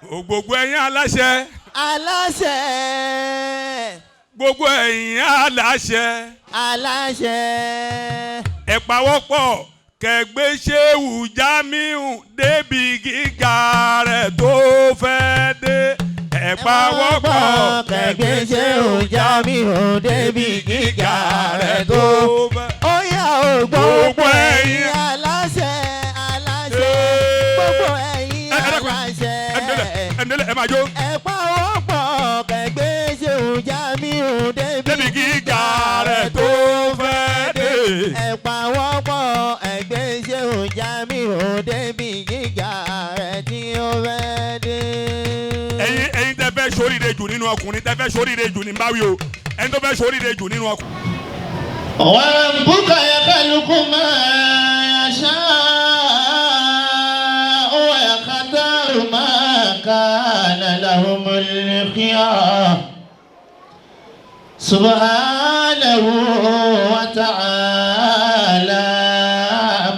gbogbo ẹ̀yin aláṣẹ. aláṣẹ. gbogbo ẹ̀yin aláṣẹ. aláṣẹ. ẹ pawọ́pọ̀ kẹgbẹ́ Ṣéhù Jamiu débi gíga rẹ̀ tó fẹ́ dé. ẹ pawọ́pọ̀ kẹgbẹ́ Ṣéhù Jamiu débi gíga rẹ̀ tó fẹ́. ó yá o gbogbo ẹ̀yin aláṣẹ. aláṣẹ. gbogbo ẹ̀yin aláṣẹ. ẹ máa jó. ẹ pawọ́pọ̀ kẹgbẹ́ Ṣéhù Jamiu débi gíga rẹ̀ tó fẹ́ dé. ẹ pawọ́pọ̀ ẹgbẹ́ Ṣéhù Jamiu débi gíga rẹ̀ tí ó fẹ́ dé. ẹ̀yin tẹ́ fẹ́ ṣoríire jù nínú ọkùnrin tẹ́ fẹ́ ṣoríire jù ní báwí o ẹni tó fẹ́ ṣoríire jù nínú ọkùnrin. وربك يخلق ما يشاء ويختار ما كان لهم الخيار سبحانه وتعالى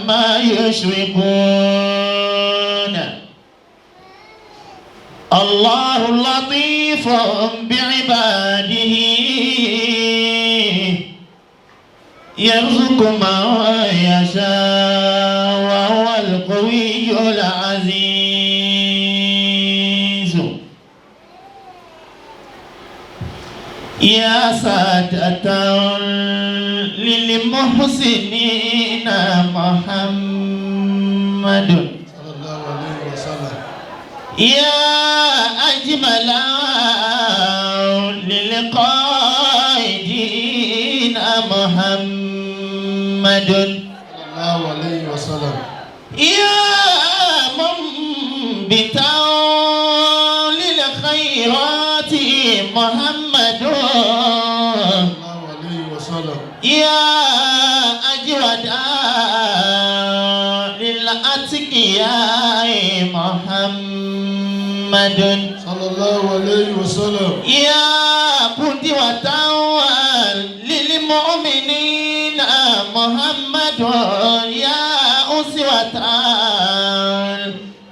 ما يشركون الله لطيف بعباده يرزق من يشاء وهو القوي العزيز يا سادة للمحسنين محمد صلى الله عليه وسلم يا أجمل للقائدين محمد صلى الله عليه وسلم يا منبتا للخيرات محمد صلى الله عليه وسلم يا أجودا للأتقياء محمد صلى الله عليه وسلم يا قدوة للمؤمنين محمد يا أسوة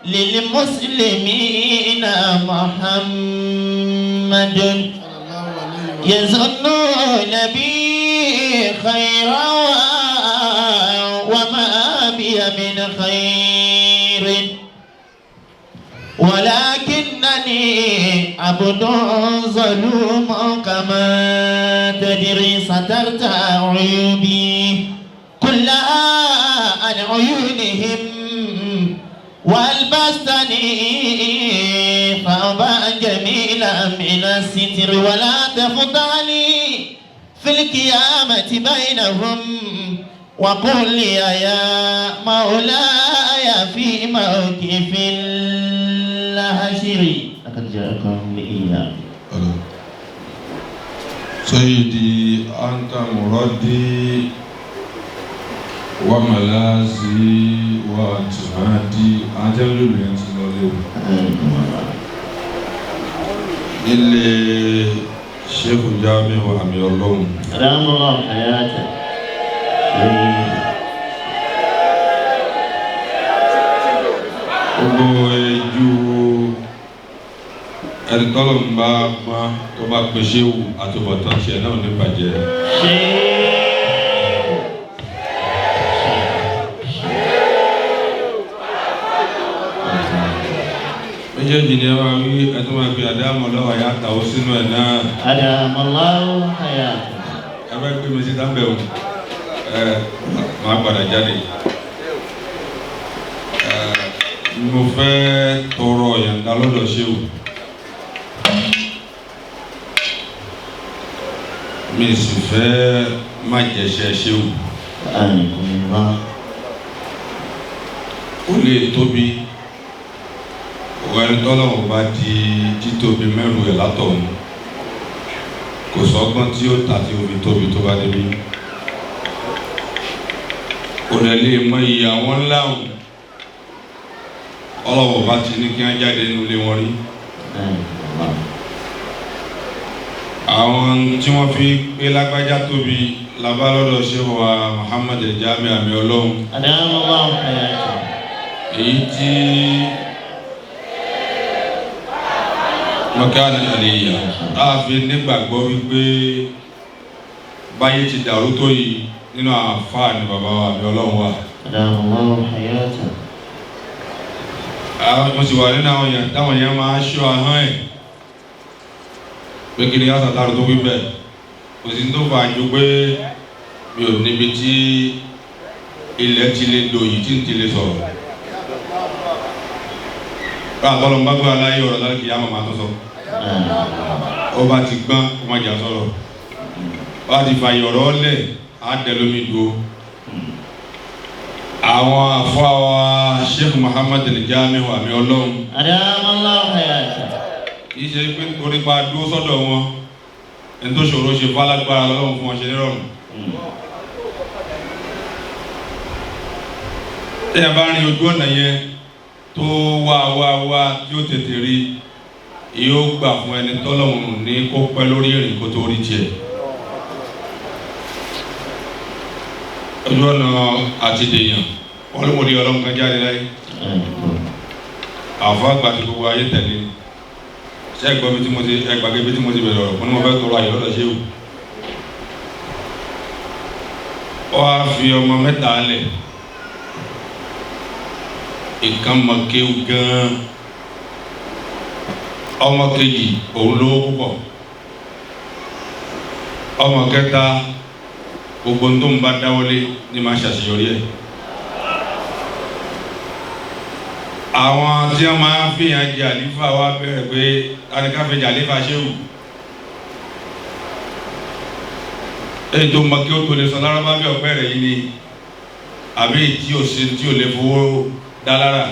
للمسلمين محمد صلى الله عليه وسلم يظنون بي خيرا وما بي من خير ولكنني عبد ظلوم كما تدري سترت عيوبي كلها عن عيونهم والبستني فأبا جميلا من الستر ولا تفضلي في القيامة بينهم وقل لي يا مولاي في موقف الحشر لقد جاءكم بإياه سيدي أنت مرادي وملاذي واعتمادي أنت اللي أنت ilé Ṣéhù Jamiu àmì Ọlọ́run. رحم الله حياته. gbogbo ẹjú ẹni tọ́lọ̀ ń bá gbọ́n tó bá pe Ṣéhù àtúbọ̀tán tiẹ̀ náà ní bàjẹ́. méjèèjì ni ẹ máa wí ẹtọ́ máa fi àdámọ̀ lọ́wọ́ yá tàwọn sínú ẹ̀ náà. أدام الله حياته. ẹ bá gbé mi sí dábẹ́ o máa padà jáde. mo fẹ́ tọrọ ìyànda lọ́dọ̀ Ṣéhù. mi sì fẹ́ má jẹ̀ṣẹ̀ Ṣéhù. أنكم الله. ó lè tóbi ẹni tọ́lọ́wọ́ bá di títóbi mẹ́rù ẹ̀ látọ̀hún kò sọ́gbọ́n tí ó tà tí omi tóbi tó bá débi. kò lè lè mọ iye àwọn ńlá ọ̀hún ọlọ́wọ́ bá ti ní kí wọ́n jáde nínú ilé wọn rí. àwọn tí wọ́n fi pé lágbájá tóbi labá lọ́dọ̀ Ṣéhù wa Muhammad Jamiu àmì Ọlọ́run. أدام الله حياته. èyí tí mọ̀kánà àlèyà láàfin nígbàgbọ́ wípé báyé ti dàrú tó yìí nínú àfáà ní bàbá wa àbí ọlọ́run wa. mo sì wà nínú àwọn èèyàn táwọn èèyàn máa ṣọ́ ahọ́n ẹ̀ pé kí ni yàtọ̀ dàrú tó wí bẹ́ẹ̀ kò sí tó fà ju pé mi ò níbi tí ilẹ̀ ti lè do yìí tí n ti lè sọ̀rọ̀. Báwo ń bá gbọ́ aláyé ọ̀rọ̀ láti yá màmá tó sọ. Ó bá ti gbọ́n ó má jà sọ̀rọ̀. Bá ti fa ìyọ̀rọ̀ lẹ̀ á tẹ lómi dúró. Àwọn àfọ́ wa Sheikh Muhammad Al-Jamiu àmì ọlọ́run. Kì í ṣe pé torí pa dúró sọ́dọ̀ wọn. Ẹni tó ṣòro ṣe fálágbára lọ́wọ́ fún wọn ṣe nírọ̀rùn. Tẹ́yà bá rin ojú ọ̀nà yẹn tó wá tí ó tètè rí yóò gbà fún ẹni tọ́lọ́run ní kó pẹ́ lórí ìrìn kó tó rí tiẹ̀. Ojú ọ̀nà àti dèèyàn wọ́n ló mọ̀ ní ọlọ́run kan jáde láyé. Àfọ́ àgbà tí gbogbo ayé tẹ̀lé ṣé ẹgbàgbé bí tí mo ti bẹ̀rẹ̀ ọ̀rọ̀ fún ní mo fẹ́ tọrọ ayé lọ́dọ̀ ṣéwù. Ó wá fi ọmọ mẹ́ta lẹ̀. Ìkan mọ kéwú gan ọmọ kejì òun lówó púpọ̀ ọmọ kẹta gbogbo tó ń bá dáwọ́lé ní máa ṣàṣeyọrí ẹ̀. Àwọn tí wọ́n máa ń fìyàn jẹ àlífà wa bẹ̀rẹ̀ pé aníkàfẹ́ jẹ àlífà ṣéwù ètò mọ kí ó tó lè sọ lárúbá bí ọ̀pẹ́ rẹ̀ yìí ni àbí tí ò lè fowó dálára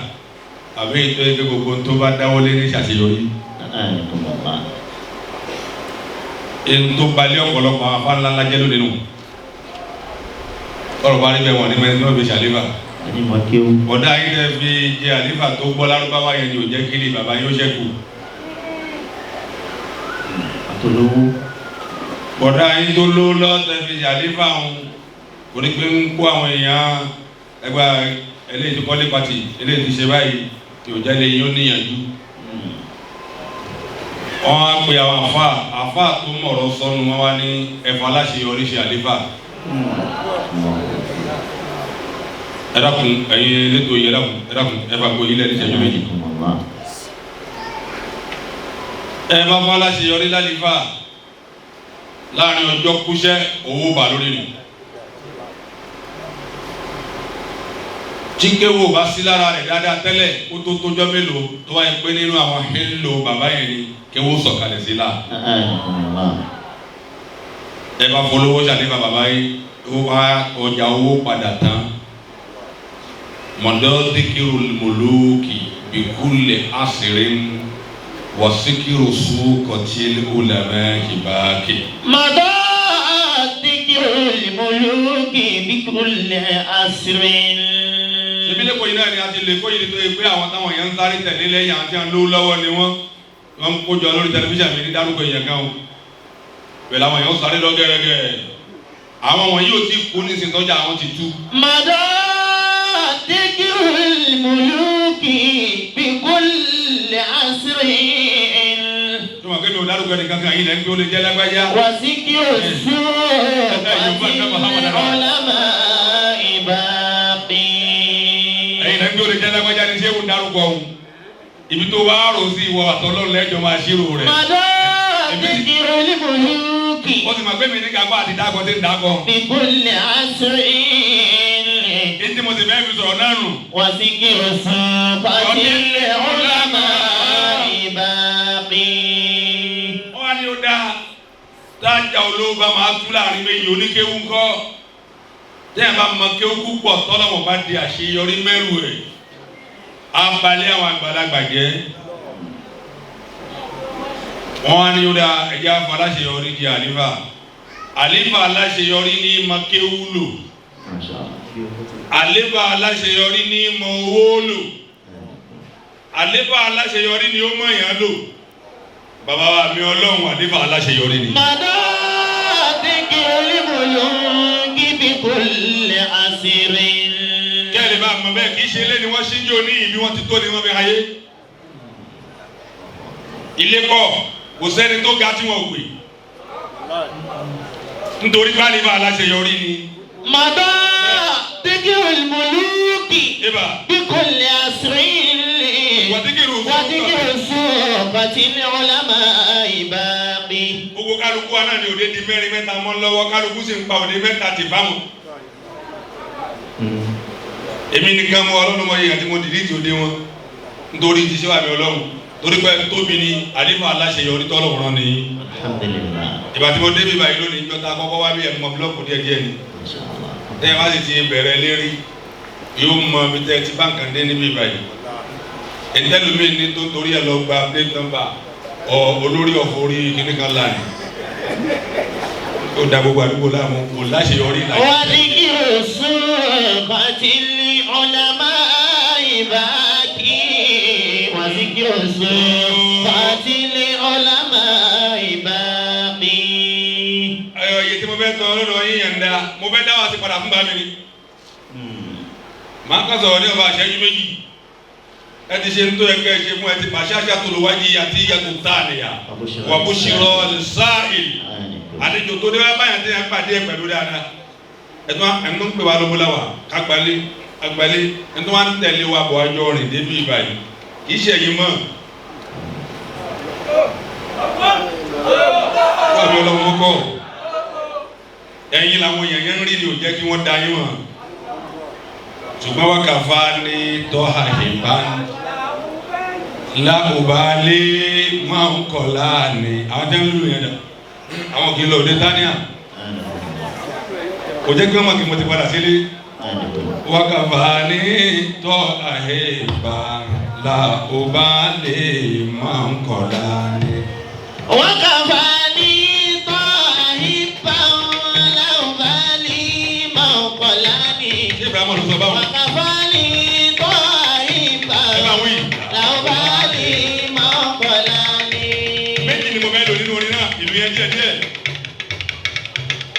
àbí ètò ẹgbẹ́ gbogbo tó bá dáwọ́lé ní ṣàṣeyọrí. Èyí tó balẹ̀ ọ̀pọ̀lọpọ̀ àwọn afá ńlá jẹ́ lónìí nù. Ọ̀rọ̀ bá rí bẹ́ẹ̀ wọ̀n ní mẹ́rin náà fi ṣàlífà. Bọ̀dá yìí tẹ́ fi jẹ àlífà tó gbọ́ lárúbáwá yẹn ni ò jẹ́ kí ni bàbá yóò ṣẹ́kù. Bọ̀dá yìí tó ló lọ́ tẹ́ fi ṣàlífà ọ̀hún kò ní pé ń kó àwọn èèyàn ẹgbẹ́ eléyìí ti kọ́lé pati eléyìí ti ṣe báyìí tí ò jáde yóò níyànjú. Wọ́n á pe àwọn àfa tó mọ̀rọ̀ sọnù wọn wá ní ẹ̀fọ́ aláṣeyọrí ṣe àlífà. Ẹ dákun ẹ̀yin elétò yìí ẹ dákun ẹ bá gbọ́ ilé ẹni ṣẹ́jú méjì. Ẹ bá fọ́ aláṣeyọrí lálífà láàrin ọjọ́ kúṣẹ́ owó bà lórí rẹ̀. Chíkéwò bá sí lára rẹ̀ dáadáa tẹ́lẹ̀ kó tó tójọ́ mélòó tó wáyé pé nínú àwọn hélò bàbá yẹn ni kéwò sọ̀kalẹ̀ sí la. Ẹ bá polówó ṣàlífà bàbá yìí ó wá ọjà owó padà tán. Mọ̀dọ́ díkìrù mùlùkì bìkúlẹ̀ àṣírí wàsíkìrù sùkọ̀tì ulẹ̀mẹ́ kìbáàkì. Mọ̀dọ́ díkìrù mùlùkì bìkúlẹ̀ àṣírí. Ìbílẹ̀ kò yìí náà ni a ti lè kó yìí tó yẹ pé àwọn táwọn èèyàn ń sáré tẹ̀lé lẹ́yìn àti àwọn lówó lọ́wọ́ ni wọ́n ń kójọ lórí tẹlifíṣàn mi ní dárúkọ èèyàn kan o. Pẹ̀lú àwọn èèyàn sáré lọ gẹ́gẹ́. Àwọn wọ̀nyí ò tí kú ní ìsìntọ́jà àwọn ti tú. Mọ̀dọ́ díkìrù mùlùkì bìkúlẹ̀ àṣírí. Tuma kí ni o dárúkọ ẹni kankan yìí lẹ́nu pé ó lè jẹ́ lágbájá. Wàsíkì òṣù ọ̀làmà ìbáàbí. Ẹ̀yin lẹ́nu pé ó lè jẹ́ lágbájá ni ṣé o dárúkọ òun. Ibi tó wá rò sí ìwọ àtọ́lọ́run lẹ́jọ́ máa ṣírò rẹ̀. Mọ̀dọ́ díkìrù mùlùkì. Ó ti mọ̀ pé mi ní kagbá àti dákọ̀ tí ń dákọ̀. bìkúlẹ̀ àṣírí. Ètí mo sì fẹ́ fi sọ̀rọ̀ náà nù. Wàsíkì òṣù ọ̀làmà ìbáàbí. Ó wá ní ó dáa tájà olóògbé máa tú láàrin méjì oníkéwú ńkọ́. Tẹ́yà bá mọ kéwú púpọ̀ tọ́lọ́wọ̀n bá di àṣeyọrí mẹ́rù ẹ̀. Abalẹ̀ àwọn àgbàlagbà jẹ́. Wọ́n á ní ó dáa ẹ̀jẹ̀ afọ aláṣeyọrí di àlífà. Àlífà aláṣeyọrí ní makéwú lò. Àlífà aláṣeyọrí ní mọ owó lò. Àlífà aláṣeyọrí ní ó mọ̀ yàn lò. Bàbá wa mi ọlọ́run àlífà aláṣeyọrí ni. Mọ̀dọ́ díkìrù mùlùkì bìkúlẹ̀ àṣírí. Kẹ́lẹ́ bá mọ̀ bẹ́ẹ̀ kì í ṣe ilé ni wọ́n ṣíjú ní ibi wọ́n ti tó ni wọ́n fi hayé. ilé kọ́ kò sẹ́ni tó ga tí wọ́n gbé nítorí báyìí bá aláṣeyọrí ni. màdá tẹ́kẹ̀ olùmọ̀lúkì bí kò lè àṣírí wàtíkìrì sọ̀kàtì ní ọ̀làmà ìbáàbí. gbogbo kálukú wa náà ni òde di mẹ́rin mẹ́ta mọ́ lọ́wọ́ kálukú sì ń pa òde mẹ́ta ti bá wọn. èmi nìkan mọ ọlọ́run mọ iye àti mo dìde tí òde wọn nítorí ti ṣẹ́wà mi ọlọ́run torí pé tóbi ni àlefa aláṣeyọrí tọ́lọ́run rán nìyí. ìgbà tí mo débi báyìí lónìí ìjọ ta kọ́kọ́ wá bí ẹ̀mọ́ búlọ́ọ̀kù díẹ̀ díẹ̀ ni. tẹ́yìn wá sì ti bẹ̀rẹ̀ lérí yóò mọ bí tẹ́ ti báǹkà dé níbi báyìí. ìtẹ́lómi ní tó torí ẹ̀ lọ gba plate number olórí ọ̀fọ̀ orí kìnnì kan láàyè. ó da gbogbo àdúgbò láàmú kò láṣeyọrí láyé. wà á ní kí o sún kàtí ní ọ̀làmà ìbáàkì. wà á ní kí o sún kàtí ní ọ̀làmà ìbáàkì. ayọ̀ iye tí mo fẹ́ tán lọ́dọ̀ yín yẹn ń da mo fẹ́ dá wa sí padà fún bàmí ni. màá kàn sọ̀rọ̀ ní ọba àṣẹjú méjì ẹ ti ṣe ń tó ẹgbẹ́ ṣe fún ẹ ti pàṣẹ àṣà tó lọ wájú àti ìyàtọ̀ tá a nìyà wà bó ṣe rọ sáàìl àlejò tó dé wá báyà tí ẹ pàdé ẹ pẹ̀lú dáadáa ẹnu ń pè wá lọ́wọ́ láwà kágbálẹ̀ agbálẹ̀ ẹnu wá ń tẹ̀lé wa bọ̀ ọjọ́ rìn débi ìbàyìí kì í ṣe yìí mọ́ wà mí ọlọ́wọ́ kọ́ ẹ̀yin làwọn èèyàn yẹn ń rí ni ò jẹ́ kí wọ́n da yín mọ́ ṣùgbọ́n wá kàfa ní tọ́ha ìbán láòbálé máa ń kọ̀ láàánì àwọn tẹ́ ń lù yẹn dà àwọn kì í lọ òde tánìà kò jẹ́ kí wọ́n mọ̀ kí mo ti padà sílé wá kàfa ní tọ́ha ìbán láòbálé máa ń kọ̀ láàánì. wá kàfa ní tọ́ha ìbán láòbálé máa ń kọ̀ láàánì. ṣé Ibrahima ló sọ báwọn.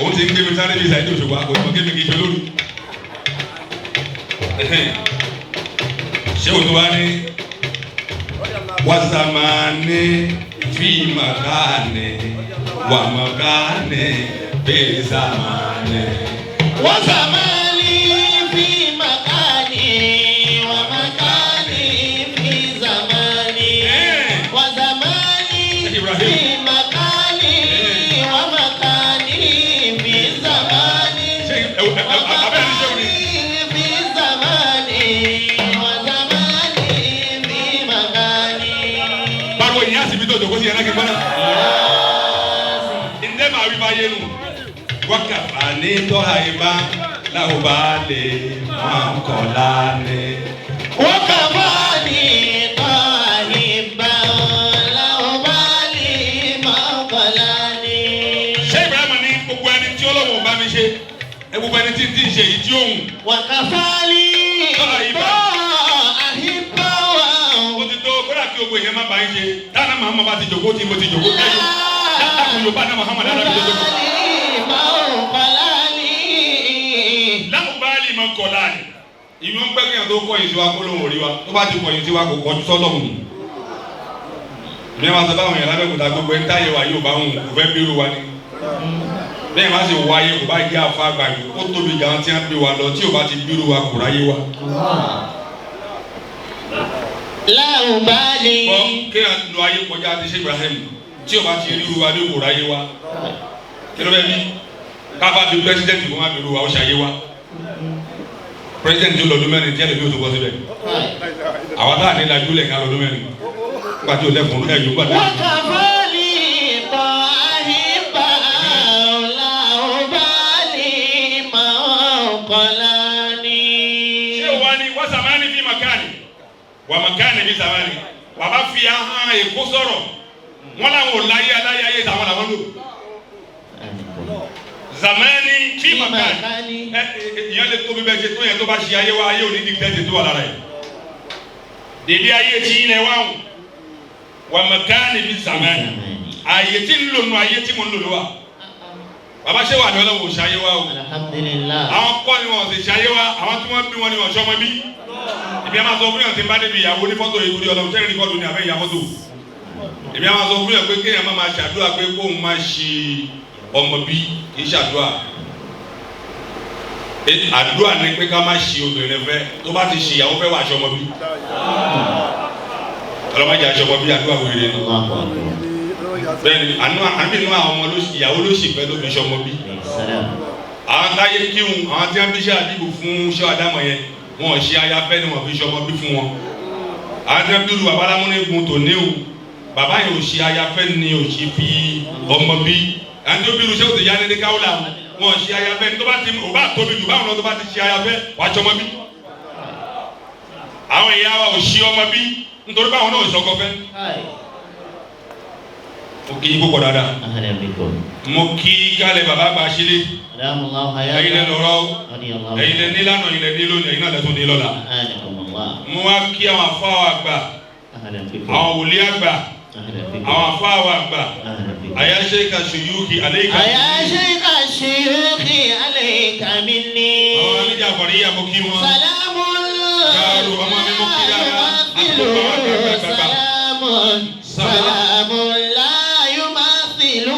òun ti ń gbé mi sáré bí ìsàlẹ̀ òṣùpá kò tó gé mi kì í ṣe olórí. ṣé o tó wá ní wàsàmánì fíìmàkánì wàmọ̀kánì bẹ́ẹ̀sàmánì. wàsàmánì fíìmàkánì wàmọ̀kánì bẹ́ẹ̀sàmánì. wàsàmánì fíìmàkánì wàmọ̀kánì bẹ́ẹ̀sàmánì. báwo ìyá sì bí tó dòkó sí ẹ̀rọ kí n gbọ́dọ̀. ǹdẹ́ màá wí báyé nù. wákàtí ní tọ́ha ìbá làwọn bá lè máa ń kọ́ lánàá. wákàtí ní tọ́ha ìbá làwọn bá lè máa ń kọ́ lánàá. ṣé Ibrahima ní gbogbo ẹni tí Ọlọ́run bá mi ṣe gbogbo ẹni tí ń ṣe yìí tí ó hùn. wákàtí tọ́ha ìbá. gbogbo èèyàn má bàa ń ṣe dáná Muhammad bá ti jòkó tí mo ti jòkó lẹ́yìn dáná kò yóò bá ná Muhammad dáná bí jòkó. láwọn báàlì máa ń kọ láàyè ìyún ń gbẹ́kẹ̀yàn tó kọ́ ìṣúwá kó lóun ò rí wa tó bá ti kọ̀ yìí tí wa kò kọjú sọ́lọ́hùn. ìyẹn máa sọ báwọn èèyàn lábẹ́kúta gbogbo ẹni táyé wa yóò bá wọn kò fẹ́ bírú wa ni. bẹ́ẹ̀ má sì wáyé kò bá jẹ́ àfa àgbàjù ó tóbi jà tí wọ́n bí wa lọ tí ò bá ti bírú wa kò ráyé wa. láwọn báàlì. kọ́ kéèyàn lo ayé kọjá àti ṣe Ibrahim tí o bá ti rí wa ní òwúrọ̀ ayé wa kí ló bẹ bí káfá bí pírẹsidẹ́ntì kò má bí ru wa ó ṣàyé wa pírẹsidẹ́ntì tó lọ́dún mẹ́rin tí ẹlẹ́bí ó tó bọ́ síbẹ̀ àwọn táà ní lajú lẹ̀ ká lọ́dún mẹ́rin nígbà tí o lẹ́kùn ẹ̀ yóò gbàdá. wọ́n kà fọ́ọ̀lì bọ̀ àyíbá láwọn báàlì máa ń kọ́lá ní. ṣé o wá ní wàsàmánì bí màkàní wàmàkàní bí sàmánì wàá bá fi ahọ́n èkó sọ̀rọ̀ wọn làwọn ò láyé aláyé ayé tàwọn làwọn lò zamani fi makani ìyẹn lè tóbi bẹ́ẹ̀ ṣe tó yẹn tó bá ṣe ayé wa ayé òní di tẹ́tẹ̀ tó wà lára yìí dèdè ayé tí ilẹ̀ wa wà makani fi zamani ayé tí ń lò nù ayé tí mo ń lò lò wa baba ṣe wà ní ọlọ́wọ́ ṣe ayé wa o àwọn kọ́ ni wọ́n ṣe ayé wa àwọn tí wọ́n bí wọn ni wọ́n ṣọmọ bí ibi ẹ̀ máa sọ fún yàn tí n bá débi ìyàwó ní fọ́tò ìtòrí ọlọ́wọ́ sẹ́yìn ní fọ́tò ní abẹ́ ìyá fọ́tò èmi àwọn sọ fún yàn pé kéèyàn má máa ṣàdúrà pé kóun má ṣe ọmọ bí kì í ṣàdúrà àdúrà ni pé ká má ṣe obìnrin fẹ́ tó bá ti ṣe ìyàwó fẹ́ wà aṣọ ọmọ bí ọlọ́mọdé aṣọ ọmọ bí àdúrà wèrè ni bẹ́ẹ̀ni àbí inú àwọn ọmọ ìyàwó ló sì fẹ́ ló fi ṣọmọ bí àwọn táyé kíhun àwọn tí wọ́n bí ṣe àdìbò fún ṣé àdámọ̀ yẹn wọn ò ṣe ayáfẹ́ ni wọ́n fi ṣọmọ bí fún wọn àwọn tí wọ́n bí lu bàbá lámúnigun tó ní o bàbá yẹn ò ṣe ayáfẹ́ ni ò ṣe fi ọmọ bí àwọn tí ó bí lu ṣé ó ti yá nílé káwọ́lá wọn ò ṣe ayáfẹ́ tó bá ti ò bá tóbi jù báwọn náà tó bá ti ṣe ayáfẹ́ wàá ṣọmọ bí àwọn ìyá wa ò ṣe ọmọ bí nítorí báwọn náà ò ṣọkọ fẹ́ mo kí yín púpọ̀ dáadáa mo kí kálẹ̀ bàbá gba sílé ẹ̀yin lẹ lọ́rọ́ ẹ̀yin lẹ nílànà ẹ̀yin lẹ nílò ẹ̀yin náà lẹ tún ní lọ́la mo wá kí àwọn afáwọ̀ àgbà àwọn wòlíì àgbà àwọn afáwọ̀ àgbà àyáṣe kàṣíyúkì àléékà minni àwọn aníjà àbọ̀rí yà mo kí wọn káàró ọmọ mi mo kí yàrá àtúntò àwọn àgbàgbà salamun la yumathilu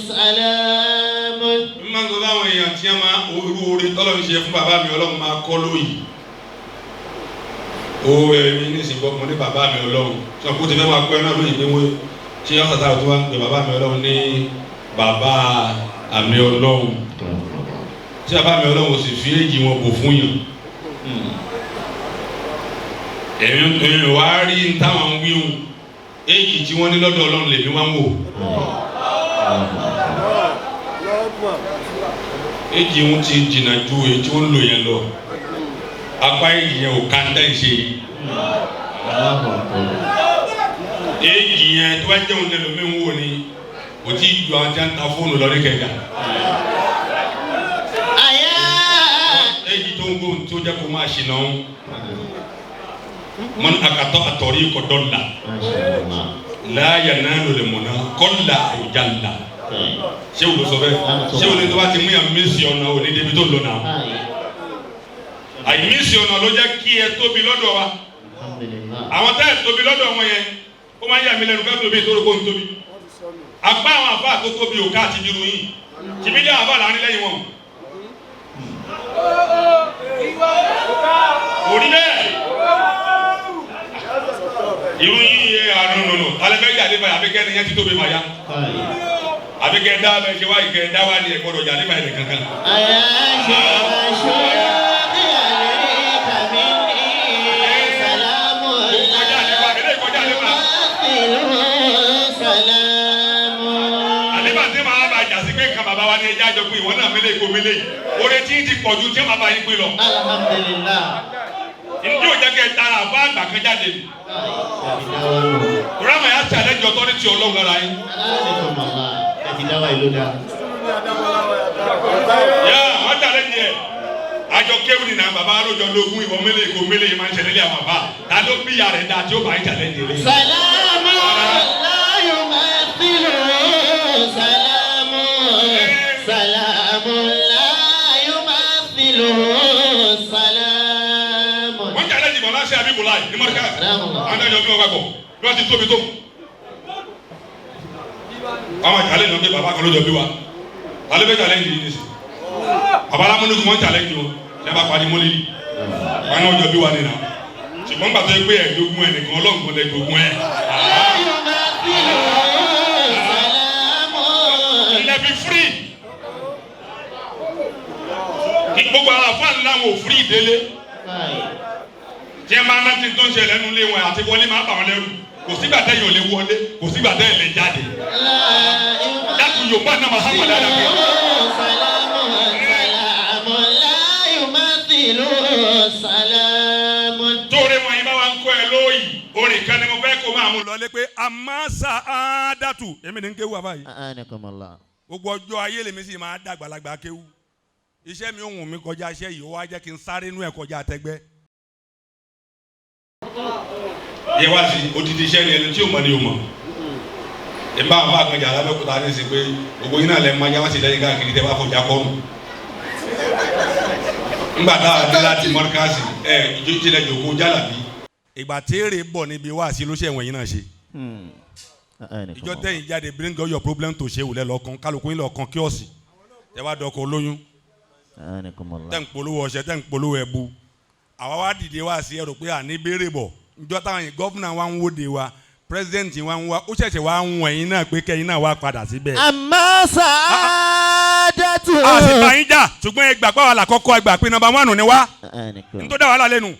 salamun. Mímọ́ sọ láwọn èèyàn tí wọ́n máa orú orin tọ́lọ́run ṣe fún bàbá mi ọlọ́run máa kọ́ lóyìí. Ó ẹ̀mí ní ìsìnkú ọmọ ní bàbá mi ọlọ́run. Sọ pé ó ti fẹ́ máa pẹ́ náà lóyìí pé wọ́n tí wọ́n sàtà tó wá ń pè bàbá mi ọlọ́run ní bàbá àmì ọlọ́run. Tí bàbá mi ọlọ́run sì fi èjì wọn bò fún yàn. Èmi wá rí táwọn wíhùn èyí tí wọ́n ní lọ́dọ̀ ọlọ́run lèmi wá ń wò. Èyí wọn ti jìnnà ju èyí tí wọ́n ń lò yẹn lọ. Apá èyí yẹn ò ká ń dá ìṣe yìí. Èyí yẹn tó bá jẹun lẹ́nu mi ń wò ni kò tí ì ju àwọn tí wọ́n ń ta fóònù lọ ní kẹjà. Èyí tó ń gbóhùn tó jẹ́ kó máa ṣìnà ń. Man akatọ atọri kọdọla la yanalu le mọna kọla ojala sewu ló sọ bẹ́ẹ̀ sewu ni tó bá ti mú yàn mísì ọ̀nà òní débi tó lọ náà àyè mísì ọ̀nà ló jẹ́ kí ẹ tóbi lọ́dọ̀ wa àwọn tẹ́ ẹ tóbi lọ́dọ̀ wọn yẹn ó máa ń yà mí lẹ́nu fẹ́ tóbi tó lóko ń tóbi apá àwọn àfa tó tóbi ò ká àti dirun yìí tìbí dé àwọn àfa láàrin lẹ́yìn wọn òní bẹ́ẹ̀. Irú yìí yẹ ànúnúnú alẹ́fẹ́ jáde báyìí àbíkẹ́ ni yẹn ti tóbi báyà àbíkẹ́ dá bẹ́ẹ̀ ṣe wá ìkẹ́ dá wá ní ẹ̀gbọ́dọ̀ jáde báyìí nìkan kan. Àlébàtí máa bá jàsí pé nǹkan bàbá wa ní ẹja àjọ pé ìwọ náà mélé kó mélé yìí oore tí ń ti pọ̀jù tí màá bá yín pé lọ. Alhamdulillah. Ìdí òjẹ́ kẹ́ tara àbá àgbà kan jáde. Rama yà challenge authority Ọlọ́run lára yín. Yà wọ́n challenge yẹ. Àjọ kéwù nínú bàbá alójọ lógún ìwọ mélé kò mélé yìí máa ń ṣẹlẹ̀ lé àwọn bàbá. Ta ló bí ìyá rẹ̀ dá tí ó bá yín challenge rẹ̀? Salamu la yumathilu salamu salamu la yumathilu salamu. Wọ́n challenge bọ̀ láṣẹ àbí bùláì ní mọ́ríkà. Àwọn ẹ̀jọ̀ bí wọ́n gbàgbọ́ bí wọ́n ti tóbi tó. Àwọn challenge náà pé bàbá kan lójọ bí wa. Alẹ́ bẹ́ challenge yìí nìsí. Bàbá alámúnigun wọn challenge wọn. Ṣé bá parí mọ́lẹ́ yìí? Wọ́n náà jọ bí wa nínú. Ṣùgbọ́n gbàtọ́ pé ẹ̀ẹ́dógún ẹnìkan ọlọ́run lẹ gbogbo ẹ̀. Ilẹ̀ bí free. Gbogbo àwọn afáàní láwọn ò free délé. Tí ẹ máa rántí tó ń ṣe lẹ́nu lé wọn àti wọlé máa bà wọn lẹ́rù. Kò sígbà tẹ́yìn ò lè wọlé, kò sígbà tẹ́yìn lè jáde. Dákun Yorùbá náà máa hàn dáadáa pé. Tóore wọn yìí bá wa ń kọ́ ẹ lóyìí, orin kan ni mo fẹ́ kó máa mú lọ lé pé àmásà á dàtú. Èmi ní ń kéwú àbáyé. Gbogbo ọjọ́ ayé lèmi sì máa dàgbàlagbà kéwú. Iṣẹ́ mi ò wùn mí kọjá iṣẹ́ yìí, ó wá jẹ́ kí n sáré inú ẹ̀ kọjá àtẹgbẹ́. Yẹ wá sí odidi iṣẹ́ ni ẹni tí o mọ̀ ni o mọ̀. Ìbá àwọn bá àgbẹ̀jà alábẹ́kúta ní ìsìn pé gbogbo yín náà lẹ́ máa yá wá sí lẹ́yìn káàkiri tẹ́ bá fọjá kọ́rùn. Nígbà táwa dé láti mọ́ríkàsì ìjọ ìjìnlẹ̀ jòkó jálàbí. Ìgbà tí èrè bọ̀ níbi wá sí ló ṣe ẹ̀wọ̀n yín náà ṣe. ìjọ tẹ̀yìn jáde bring all your problem to ṣe wùlẹ̀ lọ́kàn kálukú yín lọ́kàn kíọ̀sì tẹ wá dọkọ̀ olóyún tẹ̀ ń polówó ọṣẹ tẹ̀ ń polówó ẹbu àwa wá dìde wá sí ẹrù pé àní béèrè bọ̀ ìjọ táwọn yìí gọ́fúnà wa ń wóde wa president wa ń wá ó ṣẹ̀ṣẹ̀ wá ń wọ̀nyí náà pé kẹ́yìn náà wá padà síbẹ̀. àmọ́ sàádẹ́tù. a sì bá yín jà ṣùgbọ́n ẹgbà pàwọn àlàkọ́kọ́ ẹgbà pé number 1 ni wá nítorí wàhálà lẹ́nu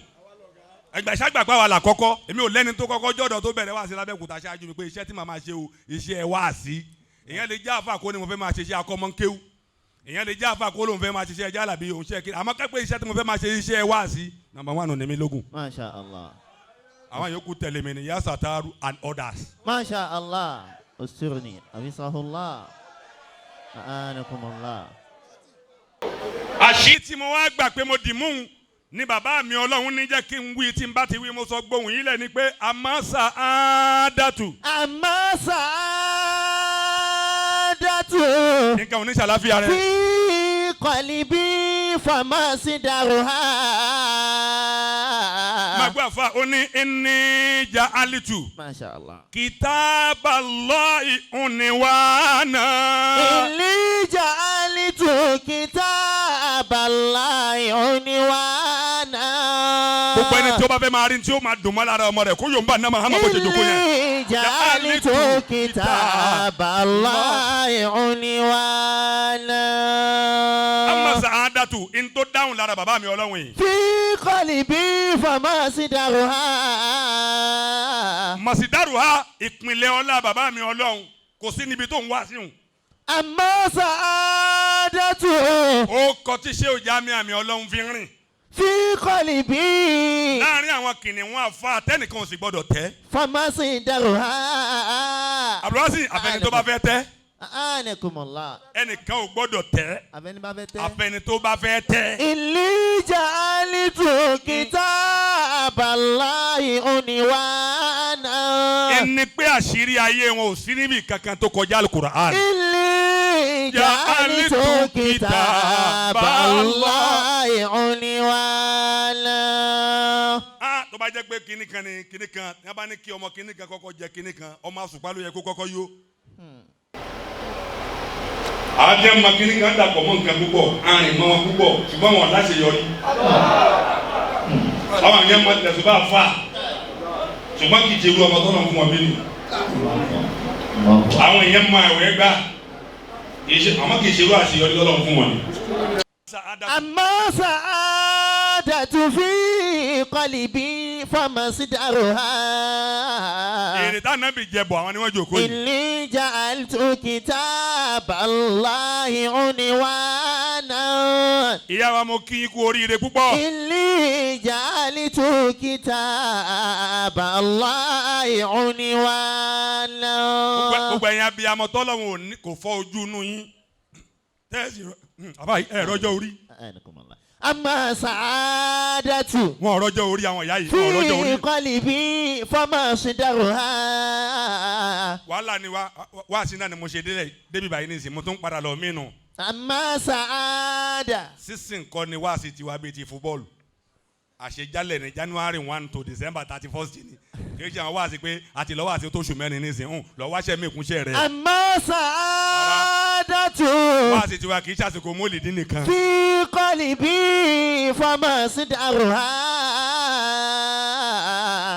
ẹgbà ìṣàgbà pàwọn àlàkọ́kọ́ èmi ò lẹ́ni tó kọ́kọ́ jọ̀dọ̀ tó bẹ̀rẹ̀ wá sí lábẹ́òkúta ṣáájú mi pé iṣẹ́ tí màá máa ṣe o iṣẹ́ wá sí èèyàn lè já àfà kó ni mo fẹ́ máa ṣe iṣẹ́ akọ́mọ́nkéwù èèyàn lè já àfà kó ló ń fẹ́ máa ṣe iṣẹ́ jálàbí òun ṣe kiri àmọ́ kẹ́pẹ́ iṣẹ́ tí mo fẹ́ máa ṣe iṣẹ́ wá sí number 1 ni mi lógún. Masha Allah. àwọn yòókù tẹ̀lé mi ni Yasataru and others. Masha Allah. Usturni. Abisahullah. Anakumullah. àṣì tí mo wá gbà pé mo dì mú un ní bàbá mi ọlọ́run ní jẹ́ kí n wí tí n bá ti wí mo sọ gbóhùn yìí lẹ̀ ni pé àmọ́ sàádàtù. àmọ́ sàádàtù. nǹkan oníṣàláfíà rẹ. fi qalbi famasi daruha. Magba fa ó ní inni ja'alitu. Masha Allah. Kitaballahi unwana. Inni ja'alitu kitaballahi unwana. Gbogbo ẹni tí ó bá fẹ́ máa rí tí ó máa dùn mọ́ lára ọmọ rẹ̀ kó yóò ń bá nàmà hàmà bó ṣe jókòó yẹn. Inni ja'alitu kitaballahi unwana. Amma sa'adatu in tó dáhùn lára bàbá mi ọlọ́run yìí. Fi qalbi famasi daruha. Masidaruha ìpínlẹ̀ ọlá bàbá mi ọlọ́run kò sí níbi tó ń wá síhùn. Àmọ́ sàádẹ́tù. Ó kọ tí ṣé òjá mi àmì ọlọ́run fi rìn. Fi qalbi. Láàárín àwọn kìnìún àfa tẹ́nìkan ò sì gbọ́dọ̀ tẹ́. Famasi daruha. Àbúrọ́sì àfẹni tó bá fẹ́ tẹ́. Anakumullah. Ẹnìkan ò gbọ́dọ̀ tẹ́. Àfẹni bá fẹ́ tẹ́. Àfẹni tó bá fẹ́ tẹ́. Inni ja'alitu kitaballahi unwana. Ẹni pé àṣírí ayé wọn ò sí níbi kankan tó kọjá Al-Qur'an. Inni ja'alitu kitaballahi unwana. Tó bá jẹ́ pé kinní kan ni kinní kan ní a bá ní kí ọmọ kinní kan kọ́kọ́ jẹ kinní kan ọmọ àsùpá ló yẹ kó kọ́kọ́ yó. Àjẹ́ mọ kinní kan dàpọ̀ mọ́ nǹkan púpọ̀ àrìn mọ́ wọn púpọ̀ ṣùgbọ́n wọn láṣeyọrí. Àwọn yẹn mọ tẹ̀sùn bá fà ṣùgbọ́n kì í ṣe irú ọmọ tó lọ fún wọn bí ni. Àwọn yẹn mọ ẹ̀wẹ̀ gbà àmọ́ kì í ṣe irú àṣeyọrí tó lọ fún wọn ni. Àmọ́ sa'adatu fi qalbi famasi daruha. Èrè tá nàbì jẹbọ àwọn ni wọ́n jókòó yìí. Inni ja'altu kitaballahi unwana. Ìyá wa mo kí yín kú oríire púpọ̀. Inni ja'altu kitaballahi unwana. Gbogbo ẹ̀yin abiyamọ tọ́lọ́run kò fọ́ ojú inú yín. Tẹ́sí àbá ẹ̀rọjọ́ orí. Àmọ́ sàádẹ́tù. Wọ́n rọ́jọ́ orí àwọn ìyá yìí. Wọ́n rọ́jọ́ orí. Fi qalbi famasi daruha. Wàhálà ni wá sí náà ni mo ṣe débi báyìí nísìnyí mo tún padà lọ mí nù. Àmọ́ sàádà. Sísìn kọ́ ni wá sí tiwa bíi ti fúbọ́ọ̀lù. Àṣejálẹ̀ ní January 1 to December 31st ni. Kì í ṣe àwọn wá sí pé àti lọ́wọ́ àti tó oṣù mẹ́rin nísìnyí. Lọ́wọ́ wáṣẹ́ mi ìkúnṣẹ́ rẹ̀. Àmọ́ sàádẹ́tù. Wá sí tiwa kì í ṣàsìkò mólìdí nìkan. Fi qalbi famasi daruha.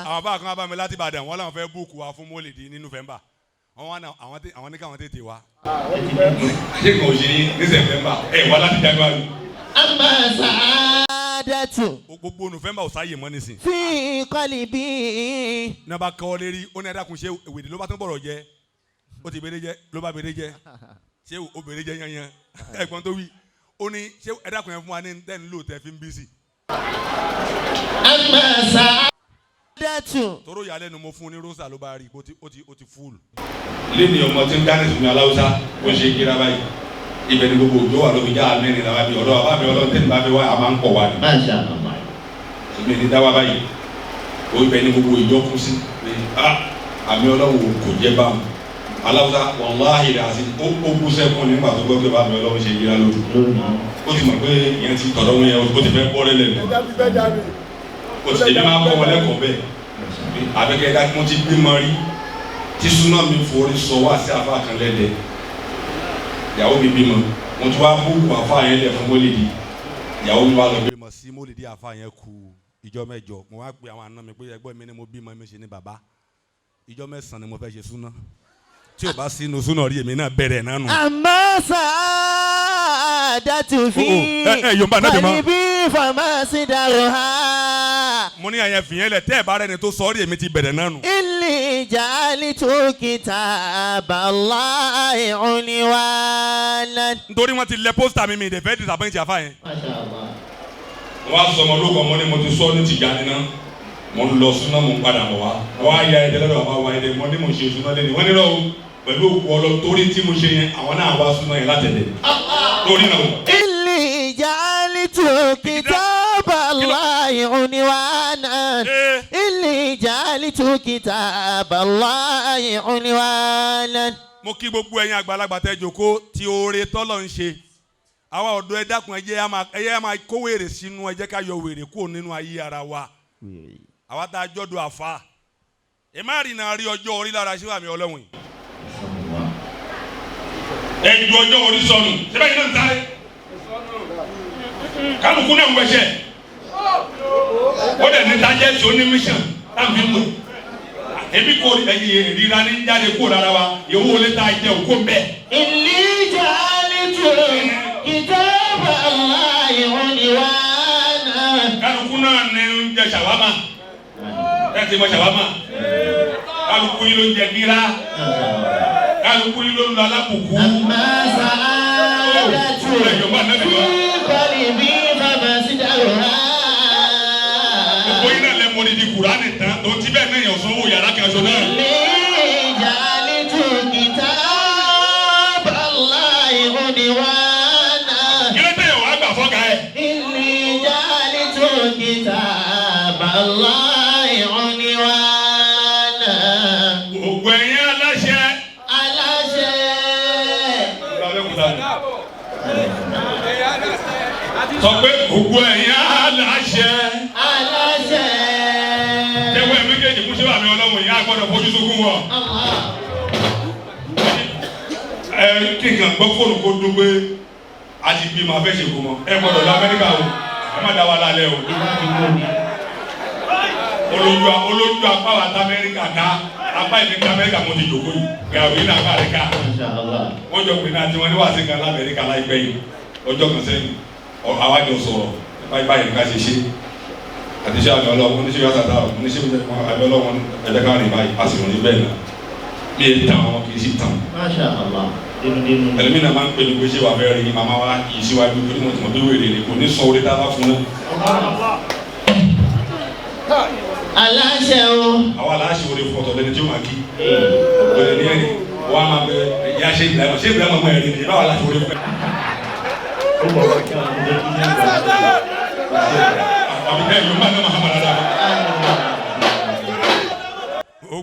Àwọn bá kan bá mi láti Ìbàdàn wọ́n làwọn fẹ́ búùkù wa fún mólìdí ní November. Àwọn ní káwọn tètè wá. Ṣé kò ṣe ní September? Wá láti January. Àmọ́ sàádẹ́tù. Gbogbo November ò sáyè mọ́ nísìn. Fi qalbi. Ní a bá kọ́ lérí ó ní ẹ̀dàkùn ṣé èwèdè ló bá tún bọ̀rọ̀ jẹ ó ti bèrè jẹ ló bá bèrè jẹ ṣé o bèrè jẹ yanyan ẹ̀gbọ́n tó wí ó ní ṣé ẹ̀dàkùn yẹn fún wa ní tẹ́ni ló tẹ́ fi ń bí sí. Àmọ́ sàádẹ́tù. Tóró yà lẹ́nu mo fún un ní rosa ló bá rí ó ti fúlù. Lẹ́ni ọmọ tí ń dáná ìsúnmí aláwùsá ó ń ṣe kíra báyìí ibẹ̀ ni gbogbo òjò wà lóbi já mẹ́rin làwọn àbí ọ̀dọ́ àbábẹ́ ọlọ́run tẹ́lẹ̀ bá fẹ́ wá a máa ń pọ̀ wá ni. Ìgbẹ́ ni dáwà báyìí ó ibẹ̀ ni gbogbo ìjọ kú sí àmì ọlọ́run kò jẹ́ báwọn aláwùsá wàláhì rẹ̀ àti ó kú sẹ́kùn nígbà tó gbọ́ pé bá mi ọlọ́run ṣe yíra lórí ó ti mọ̀ pé ìyẹn ti tọ̀dọ̀ wọn yẹn ó ti fẹ́ bọ́ lẹ́lẹ̀ ó ti tẹ̀lé máa kọ́ wọlé kọ́ bẹ́ẹ̀ àbẹ̀kẹ́ dá mo ti gbé mọ́ rí tí súná mi forí sọ wá sí àfa kan lẹ́dẹ̀ ìyàwó mi bímọ mo ti wá búùkù àfa yẹn lẹ̀ fún mólèdì ìyàwó mi wá lọ bímọ sí mólèdì àfa yẹn kù ìjọ mẹ́jọ mo wá pe àwọn àna mi pé ẹgbọ́n mi ni mo bímọ mi ṣe ní bàbá ìjọ mẹ́sàn-án ni mo fẹ́ ṣe súná tí o bá sínú súná rí èmi náà bẹ̀rẹ̀ náà nù. àmọ́ sàádàtú fi kọ́líbí fàmásì dàrú ha. mo ní àyẹ̀ fìyẹn lẹ̀ tẹ́ ẹ̀ bá rẹ̀ ni tó sọ rí èmi ti bẹ̀rẹ̀ náà nù. ilé ìjàlí tó kitaballahi unwanan. nítorí wọ́n ti lẹ pósítà mi ìdè fẹ́ disappoint àfa yẹn. wọ́n á sọ ọmọ olóko ọmọ ní mo ti sọ ní Tìjàní náà mo ń lọ súná mo ń padà bọ̀ wá wọ́n á ya ẹ̀jẹ̀ lọ́dọ̀ bàbá wa ẹ̀jẹ̀ mo ní mo ṣe súná lẹ́nu wọ́n ní lọ́wọ́ pẹ̀lú òkú ọlọ torí tí mo ṣe yẹn àwọn náà wá súná yẹn látẹ̀lẹ̀ torí náà. ilé ìjàlí tó kitaballahi unwanan. ilé ìjàlí tó kitaballahi unwanan. mo kí gbogbo ẹ̀yin àgbàlagbà tẹ́ jókòó tí oore tọ́lọ̀ ń ṣe àwa ọ̀dọ́ ẹ dákun ẹ jẹ́ máa kó wèrè sínú ẹ jẹ́ ká yọ wèrè kúrò nínú ayé ara wa àwa tá a jọ́dọ̀ àfa ẹ má rìn náà rí ọjọ́ orí lára ṣé wà mí ọlọ́run yìí. ẹ ju ọjọ́ orí sọnù síbẹ̀ yìí náà ń sáré kálukú náà ń gbẹ̀ṣẹ̀ ó dẹ̀ ní tajẹ́ tí ó ní mission láti mú ebi kò ẹyẹ ríra ní jáde kó lára wa yòówó lè ta jẹ òkú mbẹ. ilé ìjàlí tó kitaballahi unwanan. kálukú náà ní ń jẹ ṣàwámà ẹ ti mọ ṣàwámà kálukú yìí ló ń jẹ gíra kálukú yìí ló ń lọ alábùkù. àmọ́ sàádàtú fi kọ́líbí fàmásì dàrú ha. gbogbo yìí náà lẹ́mọ̀ ní di Kùránì tán tó ti bẹ́ẹ̀ náà yàn sanwó yàrá kan ṣo náà. ilé ìjàlí tó kitaballahi unwanan. kí ló dé yàn wá gbà fọ́gà ẹ̀. ilé ìjàlí tó kitaballahi unwanan. gbogbo ẹ̀yin aláṣẹ. aláṣẹ. sọ pé gbogbo ẹ̀yin aláṣẹ. aláṣẹ. jẹ́wọ́ ẹ̀ méjèèjì fún sẹ́wàmí ọlọ́run yìí á gbọ́dọ̀ fojú sunkún wọ̀. kí n kàn gbọ́ fóònù kó dún pé a ti bí ma fẹ́ ṣe kó mọ ẹ gbọ́dọ̀ lọ Amẹ́ríkà o ẹ má dá wa lálẹ́ o. olójú apá wa ta Amẹ́ríkà ká apá ìdí ká Amẹ́ríkà mo ti jòkó yìí gbàgbé ní apá rẹ̀ ká wọ́n jọ pé náà tí wọ́n ní wàásù kan l'Amẹ́ríkà láìpẹ́ yìí ọjọ́ kan sẹ́yìn àwájọ sọ̀rọ̀ báyìí ní ká ṣe ṣe àti ṣe àmì ọlọ́wọ́ oníṣẹ́ yàtọ̀ àtàwọn oníṣẹ́ àmì ọlọ́wọ́ ẹ̀jẹ̀ ká rìn báyìí a sì rìn bẹ́ẹ̀ náà bí èyí tàn wọn kì í sì tàn. Masha Allah. ẹlẹ́mìnà máa ń pè ní pé ṣé wàá fẹ́ rí màmá wa kì í síwájú torí mo ti mọ̀ bí wèrè ni kò ní sọ orí tá a bá fún náà. aláṣẹ o. àwa aláṣẹ orí fún ọ̀tọ̀ lẹni tí ó máa kí ọ̀tọ̀ ní ẹni wọ́n á máa bẹ ìyá ṣe ìgbìlẹ̀ mọ̀ ẹ̀rí ni báwa aláṣẹ orí fún ẹ.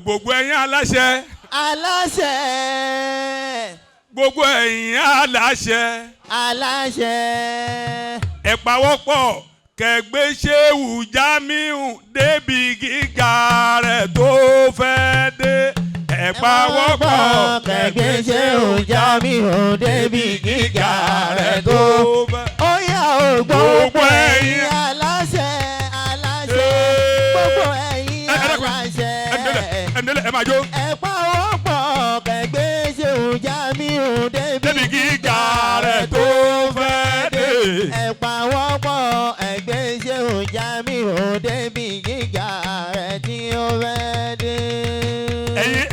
gbogbo ẹ̀yin aláṣẹ. aláṣẹ. gbogbo ẹ̀yin aláṣẹ. aláṣẹ. ẹ pawọ́pọ̀ kẹgbẹ́ Ṣéhù Jamiu débi gíga rẹ̀ tó fẹ́ dé. ẹ pawọ́pọ̀ kẹgbẹ́ Ṣéhù Jamiu débi gíga rẹ̀ tó fẹ́. ó yá o gbogbo ẹ̀yin aláṣẹ. aláṣẹ. gbogbo ẹ̀yin aláṣẹ. ẹ máa jó. ẹ pawọ́pọ̀ kẹgbẹ́ Ṣéhù Jamiu débi gíga rẹ̀ tó fẹ́ dé. ẹ pawọ́pọ̀ ẹgbẹ́ Ṣéhù Jamiu débi gíga rẹ̀ tí ó fẹ́ dé.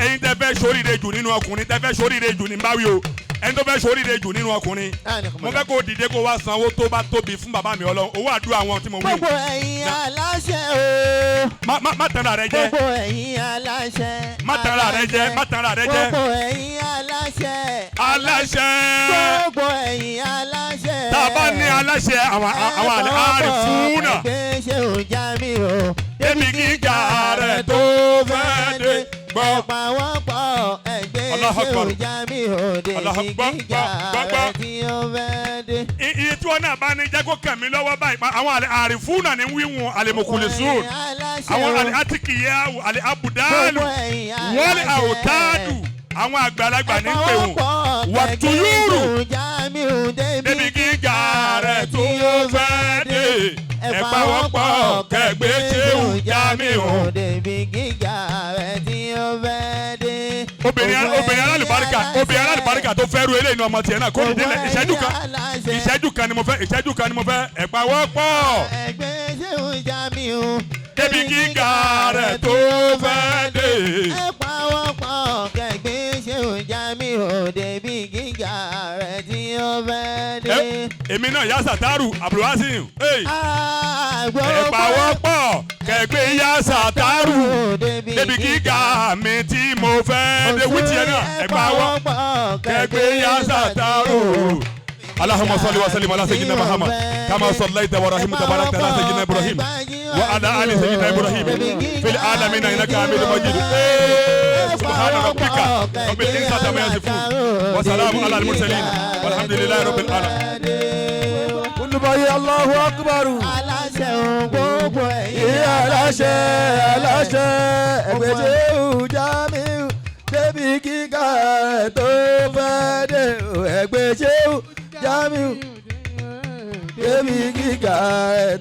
ẹ̀yin tẹ́ fẹ́ ṣoríire jù nínú ọkùnrin tẹ́ fẹ́ ṣoríire jù ní báwí o ẹni tó fẹ́ ṣoríire jù nínú ọkùnrin mo fẹ́ kó dìde kó wá sanwó tó bá tóbi fún bàbá mi Ọlọ́run owó àdúrà wọn tí mo wí. gbogbo ẹ̀yin aláṣẹ o. má tanra rẹ jẹ. gbogbo ẹ̀yin aláṣẹ. má tanra rẹ jẹ. má tanra rẹ jẹ. gbogbo ẹ̀yin aláṣẹ. aláṣẹ. gbogbo ẹ̀yin aláṣẹ. tá a bá ní aláṣẹ àwọn àrífúnà. ẹgbẹ́ Ṣéhù Jamiu débi gíga rẹ̀ tó fẹ́ dé. pawọ́pọ̀ ẹgbẹ́ Ṣéhù Jamiu débi gíga rẹ̀ tí ó fẹ́ dé. iye tí wọn náà bá ní jẹ́ kó kàn mí lọ́wọ́ báyìí àwọn àrífúnà ní wíwọ̀n àlèmọ̀kùlẹ̀ sùn. àwọn àlè àtìkìyà àlè àbùdálù wọ́n lè àwòtáàdù àwọn àgbàlagbà ní pé wọn wàtúyúrù débi gíga rẹ̀ tó fẹ́ dé ẹ̀pà wọ́pọ̀ kẹgbẹ́ ṣéwù Jamiu débi gíga rẹ̀ tí ó fẹ́ dé. obìnrin alálùbáríkà tó fẹ́ ru eléyìí ní ọmọ tiẹ̀ náà kó ní délẹ̀ ìṣẹ́jú kan ni mo fẹ́ ẹ̀pà wọ́pọ̀ ẹgbẹ́ ṣéwù Jamiu débi gíga rẹ̀ tó fẹ́ dé. ẹ̀pà wọ́pọ̀ kẹgbẹ́ ṣéwù Jamiu débi gíga rẹ̀ tí ó fẹ́ dé. èmi náà yá Sàtárù Abdulwasim ẹ̀pà wọ́pọ̀ kẹgbẹ́ yá Sàtárù débi gíga mi tí mo fẹ́ dé wíìtì ẹ̀ náà ẹ̀pà wọ́pọ̀ kẹgbẹ́ yá Sàtárù. اللهم صل وسلم على سيدنا محمد كما صليت ورحمت وباركت على سيدنا ابراهيم وعلى ال سيدنا ابراهيم في العالمين انك حميد مجيد. سبحان ربك رب العزه عما يصفون وسلام على المرسلين والحمد لله رب العالمين. كل باي الله اكبر aláṣẹ gbogbo ẹ̀yin aláṣẹ ẹgbẹ́ ṣéwù Jamiu débi gíga tó fẹ́ dé ẹgbẹ́ ṣéwù Jamiu débi gíga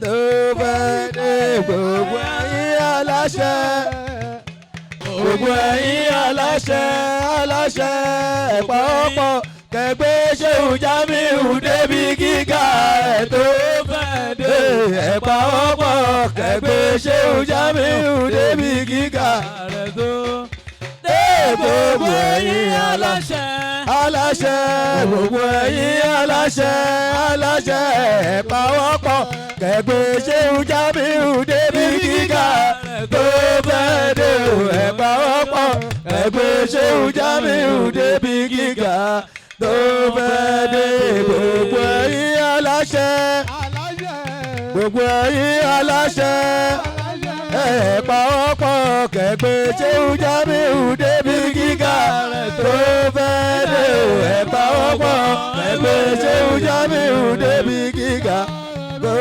tó fẹ́ dé gbogbo ẹ̀yin aláṣẹ ẹ̀pà ọ̀pọ̀ kẹgbẹ́ ṣéwù Jamiu débi gíga tó fẹ́ dé ẹ̀pà ọ̀pọ̀ kẹgbẹ́ ṣéwù Jamiu débi gíga tó dé gbogbo ẹ̀yin aláṣẹ gbogbo ẹ̀yin aláṣẹ ẹ̀pà ọ̀pọ̀ kẹgbẹ́ ṣéwù Jamiu débi gíga tó fẹ́ dé ẹ̀pà ọ̀pọ̀ kẹgbẹ́ ṣéwù Jamiu débi gíga tó fẹ́ dé gbogbo ẹ̀yin aláṣẹ ẹ̀pà ọ̀pọ̀ kẹgbẹ́ ṣéwù Jamiu débi gíga tó fẹ́ dé ẹ̀pà ọ̀pọ̀ kẹgbẹ́ ṣéwù Jamiu débi gíga tó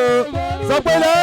sọ pé lẹ́.